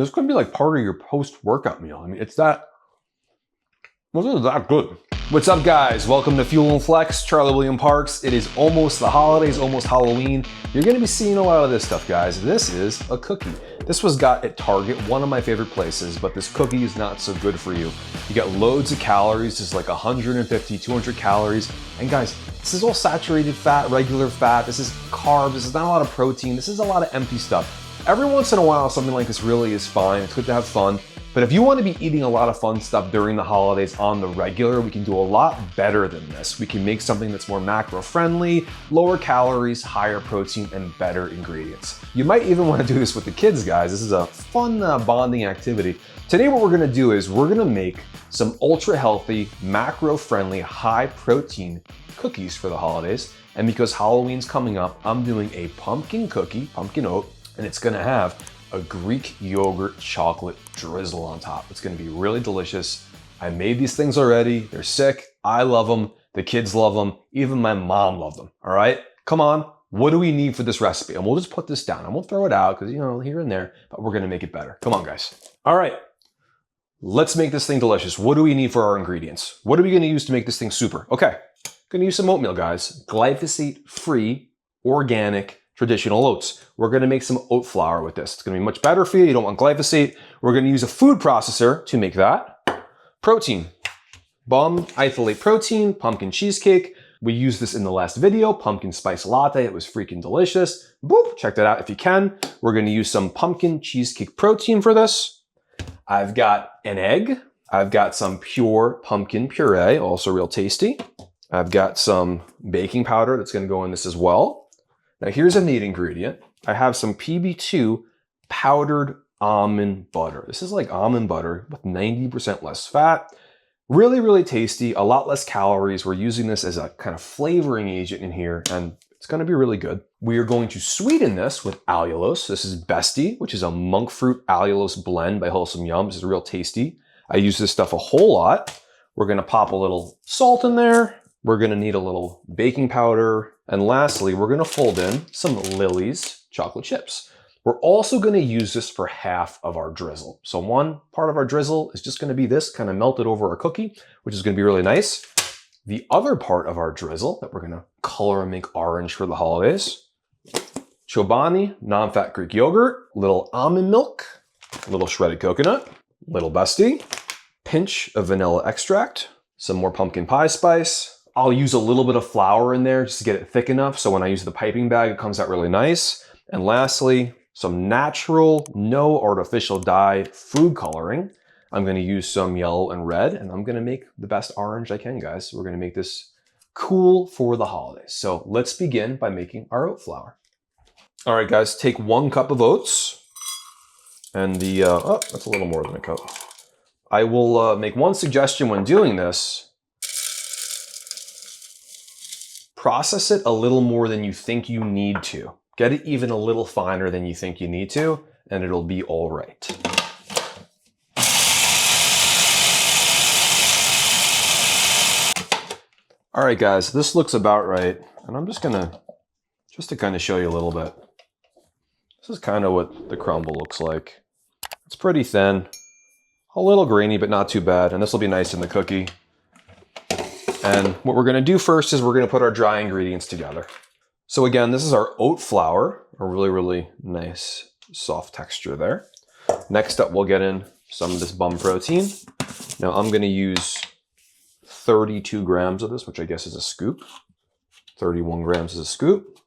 This could be like part of your post-workout meal. I mean, it's that, well, this is that good. What's up, guys? Welcome to Fuel and Flex. Charlie William Parks. It is almost the holidays, almost Halloween. You're gonna be seeing a lot of this stuff, guys. This is a cookie. This was got at Target, one of my favorite places, but this cookie is not so good for you. You got loads of calories, it's like 150, 200 calories. And guys, this is all saturated fat, regular fat. This is carbs, this is not a lot of protein. This is a lot of empty stuff. Every once in a while, something like this really is fine. It's good to have fun. But if you want to be eating a lot of fun stuff during the holidays on the regular, we can do a lot better than this. We can make something that's more macro friendly, lower calories, higher protein, and better ingredients. You might even want to do this with the kids, guys. This is a fun bonding activity. Today, what we're going to do is we're going to make some ultra healthy, macro friendly, high protein cookies for the holidays. And because Halloween's coming up, I'm doing a pumpkin cookie, pumpkin oat, and it's going to have a Greek yogurt chocolate drizzle on top. It's gonna be really delicious. I made these things already. They're sick. I love them. The kids love them. Even my mom loved them. All right, come on. What do we need for this recipe? And we'll just put this down. I won't throw it out because, you know, here and there, but we're gonna make it better. Come on, guys. All right, let's make this thing delicious. What do we need for our ingredients? What are we gonna use to make this thing super? Okay, gonna use some oatmeal, guys. Glyphosate-free, organic, traditional oats. We're gonna make some oat flour with this. It's gonna be much better for you. You don't want glyphosate. We're gonna use a food processor to make that. Protein, bomb isolate protein, pumpkin cheesecake. We used this in the last video, pumpkin spice latte. It was freaking delicious. Boop, check that out if you can. We're gonna use some pumpkin cheesecake protein for this. I've got an egg. I've got some pure pumpkin puree, also real tasty. I've got some baking powder that's gonna go in this as well. Now here's a neat ingredient. I have some PB2 powdered almond butter. This is like almond butter with 90% less fat. Really, really tasty, a lot less calories. We're using this as a kind of flavoring agent in here, and it's gonna be really good. We are going to sweeten this with allulose. This is Bestie, which is a monk fruit allulose blend by Wholesome Yum. This is real tasty. I use this stuff a whole lot. We're gonna pop a little salt in there. We're gonna need a little baking powder. And lastly, we're gonna fold in some Lily's chocolate chips. We're also gonna use this for half of our drizzle. So one part of our drizzle is just gonna be this kind of melted over our cookie, which is gonna be really nice. The other part of our drizzle that we're gonna color and make orange for the holidays, Chobani non-fat Greek yogurt, little almond milk, little shredded coconut, little Bestie, pinch of vanilla extract, some more pumpkin pie spice. I'll use a little bit of flour in there just to get it thick enough so when I use the piping bag, it comes out really nice. And lastly, some natural, no artificial dye food coloring. I'm gonna use some yellow and red, and I'm gonna make the best orange I can, guys. We're gonna make this cool for the holidays. So let's begin by making our oat flour. All right, guys, take 1 cup of oats. And oh, that's a little more than a cup. I will make one suggestion when doing this. Process it a little more than you think you need to. Get it even a little finer than you think you need to, and it'll be all right. All right, guys, this looks about right. And I'm just to kind of show you a little bit. This is kind of what the crumble looks like. It's pretty thin, a little grainy, but not too bad. And this will be nice in the cookie. And what we're gonna do first is we're gonna put our dry ingredients together. So again, this is our oat flour, a really, really nice soft texture there. Next up, we'll get in some of this bum protein. Now I'm gonna use 32 grams of this, which I guess is a scoop. 31 grams is a scoop.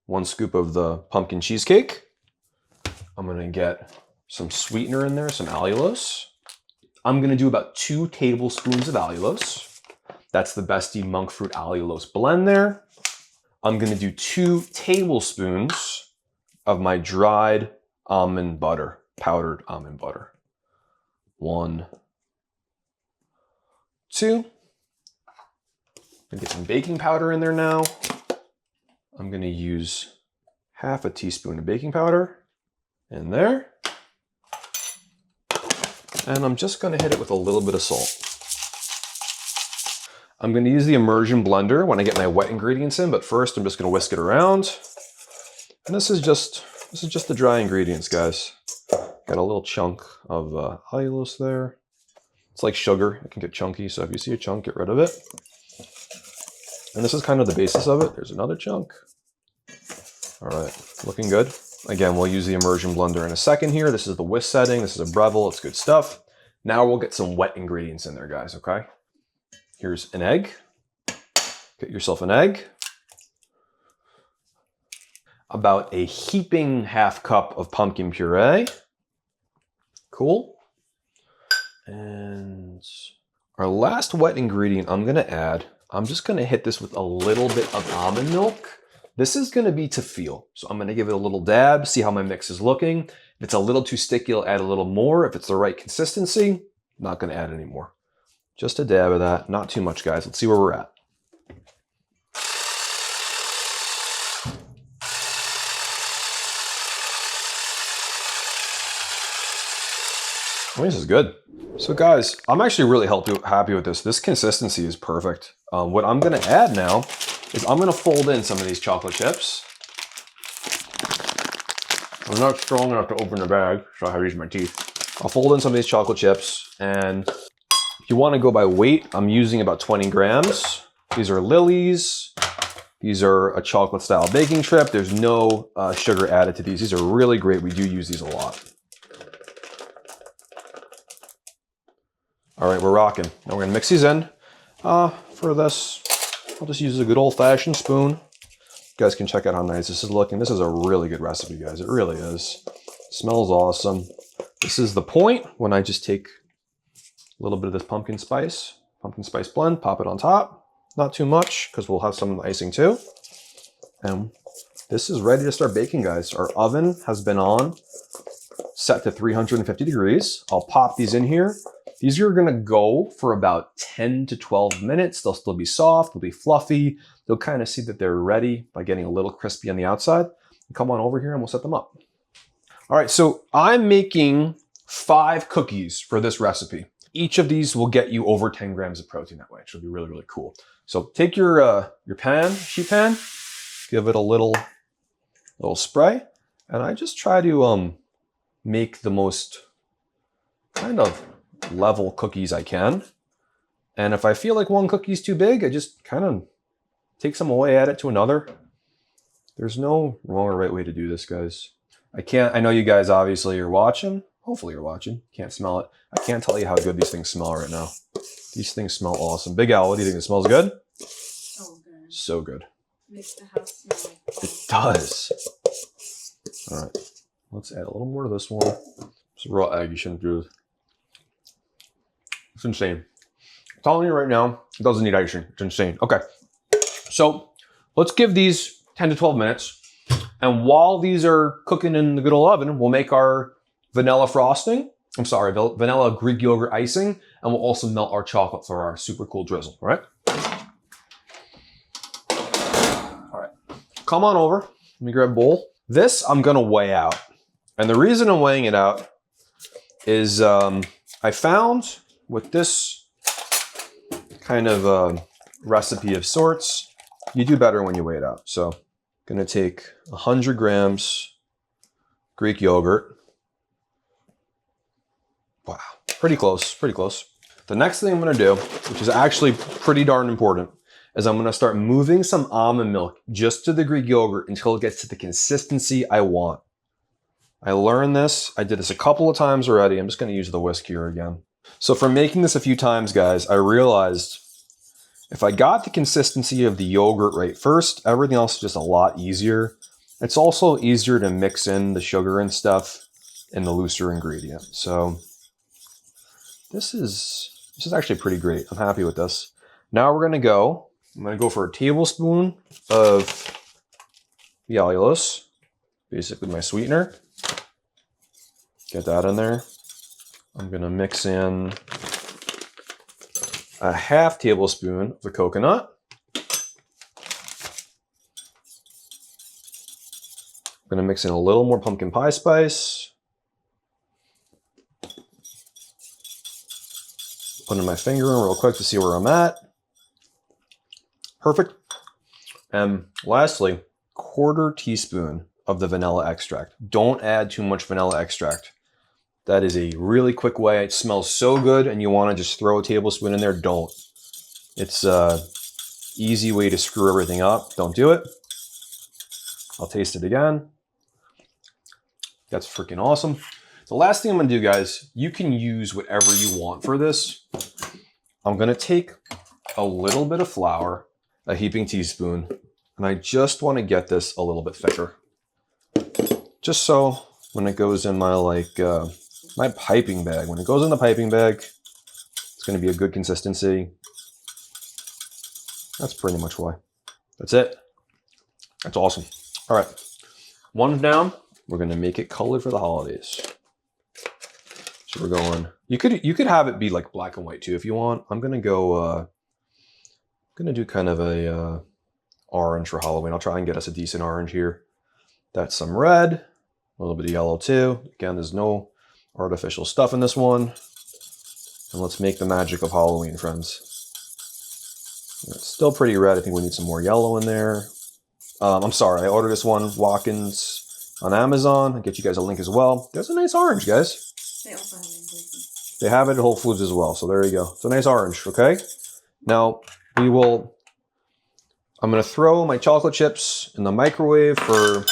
1 scoop of the pumpkin cheesecake. I'm gonna get some sweetener in there, some allulose. I'm gonna do about 2 tablespoons of allulose. That's the Bestie monk fruit allulose blend there. I'm gonna do 2 tablespoons of my dried almond butter, powdered almond butter. 1, 2. I'm gonna get some baking powder in there now. I'm gonna use half a teaspoon of baking powder in there. And I'm just gonna hit it with a little bit of salt. I'm gonna use the immersion blender when I get my wet ingredients in, but first I'm just gonna whisk it around. And this is just the dry ingredients, guys. Got a little chunk of allulose there. It's like sugar, it can get chunky, so if you see a chunk, get rid of it. And this is kind of the basis of it. There's another chunk. All right, looking good. Again, we'll use the immersion blender in a second here. This is the whisk setting, this is a Breville, it's good stuff. Now we'll get some wet ingredients in there, guys, okay? Here's an egg. Get yourself an egg. About a heaping half cup of pumpkin puree. Cool. And our last wet ingredient I'm gonna add, I'm just gonna hit this with a little bit of almond milk. This is gonna be to feel. So I'm gonna give it a little dab, see how my mix is looking. If it's a little too sticky, I'll add a little more. If it's the right consistency, not gonna add any more. Just a dab of that, not too much, guys. Let's see where we're at. Oh, this is good. So guys, I'm actually really happy with this. This consistency is perfect. What I'm gonna add now is I'm gonna fold in some of these chocolate chips. I'm not strong enough to open the bag, so I have to use my teeth. I'll fold in some of these chocolate chips, and if you wanna go by weight, I'm using about 20 grams. These are Lily's. These are a chocolate style baking trip. There's no sugar added to these. These are really great. We do use these a lot. All right, we're rocking. Now we're gonna mix these in. For this, I'll just use a good old-fashioned spoon. You guys can check out how nice this is looking. This is a really good recipe, guys. It really is. It smells awesome. This is the point when I just take a little bit of this pumpkin spice blend, pop it on top. Not too much, because we'll have some icing too. And this is ready to start baking, guys. Our oven has been on, set to 350 degrees. I'll pop these in here. These are gonna go for about 10 to 12 minutes. They'll still be soft, they'll be fluffy. They'll kind of see that they're ready by getting a little crispy on the outside. Come on over here and we'll set them up. All right, so I'm making 5 cookies for this recipe. Each of these will get you over 10 grams of protein that way, which will be really, really cool. So take your sheet pan, give it a little spray, and I just try to make the most kind of level cookies I can. And if I feel like one cookie's too big, I just kind of take some away, add it to another. There's no wrong or right way to do this, guys. I know you guys obviously are watching. Hopefully you're watching. Can't smell it. I can't tell you how good these things smell right now. These things smell awesome. Big Al, what do you think? It smells good? So good. So good. Makes the house smell like home. It does. All right. Let's add a little more to this one. It's a raw egg. You shouldn't do it. It's insane. I'm telling you right now, it doesn't need icing. It's insane. Okay. So let's give these 10 to 12 minutes. And while these are cooking in the good old oven, we'll make our vanilla frosting. I'm sorry, vanilla Greek yogurt icing. And we'll also melt our chocolate for our super cool drizzle. All right. All right. Come on over. Let me grab a bowl. This I'm going to weigh out. And the reason I'm weighing it out is I found with this kind of recipe of sorts, you do better when you weigh it out. So I'm going to take 100 grams Greek yogurt. Wow, pretty close, pretty close. The next thing I'm going to do, which is actually pretty darn important, is I'm going to start moving some almond milk just to the Greek yogurt until it gets to the consistency I want. I learned this. I did this a couple of times already. I'm just going to use the whisk here again. So from making this a few times, guys, I realized if I got the consistency of the yogurt right first, everything else is just a lot easier. It's also easier to mix in the sugar and stuff in the looser ingredient. So this is actually pretty great. I'm happy with this. Now I'm going to go for a tablespoon of the allulose, basically my sweetener. Get that in there. I'm going to mix in a half tablespoon of the coconut. I'm going to mix in a little more pumpkin pie spice. Put in my finger in real quick to see where I'm at. Perfect. And lastly, 1/4 teaspoon of the vanilla extract. Don't add too much vanilla extract. That is a really quick way. It smells so good, and you want to just throw a tablespoon in there. Don't. It's a easy way to screw everything up. Don't do it. I'll taste it again. That's freaking awesome. The last thing I'm gonna do, guys, you can use whatever you want for this. I'm gonna take a little bit of flour, a heaping teaspoon, and I just wanna get this a little bit thicker. Just so when it goes in my my piping bag, when it goes in the piping bag, it's gonna be a good consistency. That's pretty much why. That's it. That's awesome. All right, one's down. We're gonna make it colored for the holidays. So we're going. You could have it be like black and white too if you want. I'm gonna go. Gonna do kind of a orange for Halloween. I'll try and get us a decent orange here. That's some red, a little bit of yellow too. Again, there's no artificial stuff in this one. And let's make the magic of Halloween, friends. It's still pretty red. I think we need some more yellow in there. I'm sorry, I ordered this one, Watkins, on Amazon. I'll get you guys a link as well. There's a nice orange, guys. They also have it in Whole Foods. They have it at Whole Foods as well, so there you go. It's a nice orange, okay? Now, I'm gonna throw my chocolate chips in the microwave for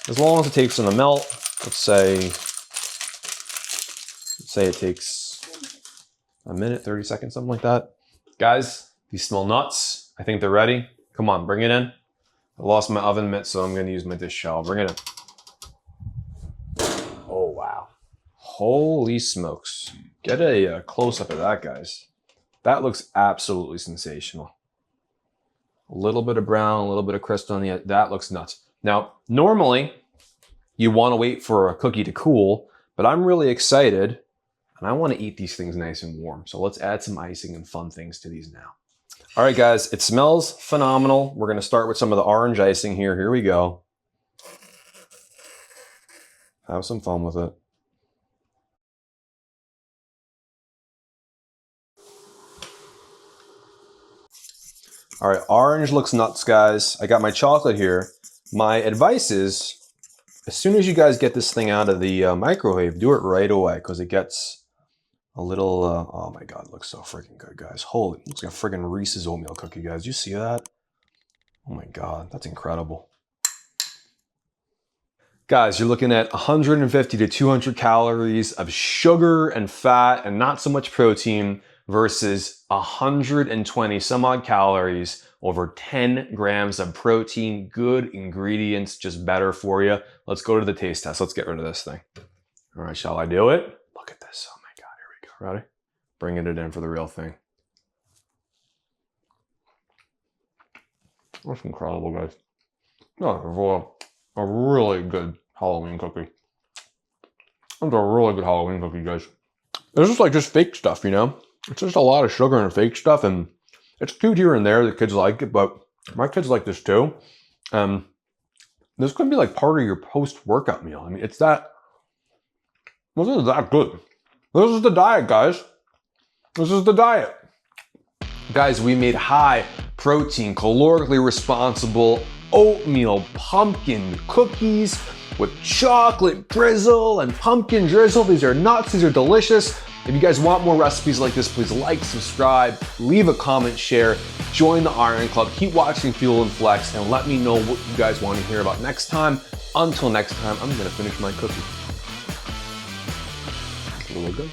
as long as it takes them to melt. Let's say it takes a minute, 30 seconds, something like that. Guys, these smell nuts. I think they're ready. Come on, bring it in. I lost my oven mitt, so I'm gonna use my dish towel. Bring it in. Oh, wow. Holy smokes. Get a close-up of that, guys. That looks absolutely sensational. A little bit of brown, a little bit of crystal on the edge. That looks nuts. Now, normally, you wanna wait for a cookie to cool, but I'm really excited, and I wanna eat these things nice and warm. So let's add some icing and fun things to these now. All right, guys, it smells phenomenal. We're gonna start with some of the orange icing here. Here we go. Have some fun with it. All right, orange looks nuts, guys. I got my chocolate here. My advice is, as soon as you guys get this thing out of the microwave, do it right away, because it gets a little, oh my God, it looks so freaking good, guys. Holy, it looks like a freaking Reese's oatmeal cookie, guys. You see that? Oh my God, that's incredible. Guys, you're looking at 150 to 200 calories of sugar and fat and not so much protein versus 120 some odd calories, over 10 grams of protein, good ingredients, just better for you. Let's go to the taste test. Let's get rid of this thing. All right, shall I do it? Look at this. Oh my God, here we go. Ready? Bringing it in for the real thing. That's incredible, guys. Oh, a really good Halloween cookie. That's a really good Halloween cookie, guys. It's just fake stuff, you know? It's just a lot of sugar and fake stuff, and it's cute here and there. The kids like it, but my kids like this too. This could be like part of your post-workout meal. I mean, this is that good. This is the diet, guys. This is the diet. Guys, we made high protein, calorically responsible oatmeal pumpkin cookies with chocolate drizzle and pumpkin drizzle. These are nuts, these are delicious. If you guys want more recipes like this, please like, subscribe, leave a comment, share, join the Iron Club, keep watching Fuel and Flex, and let me know what you guys want to hear about next time. Until next time, I'm gonna finish my cookie. It's a little good.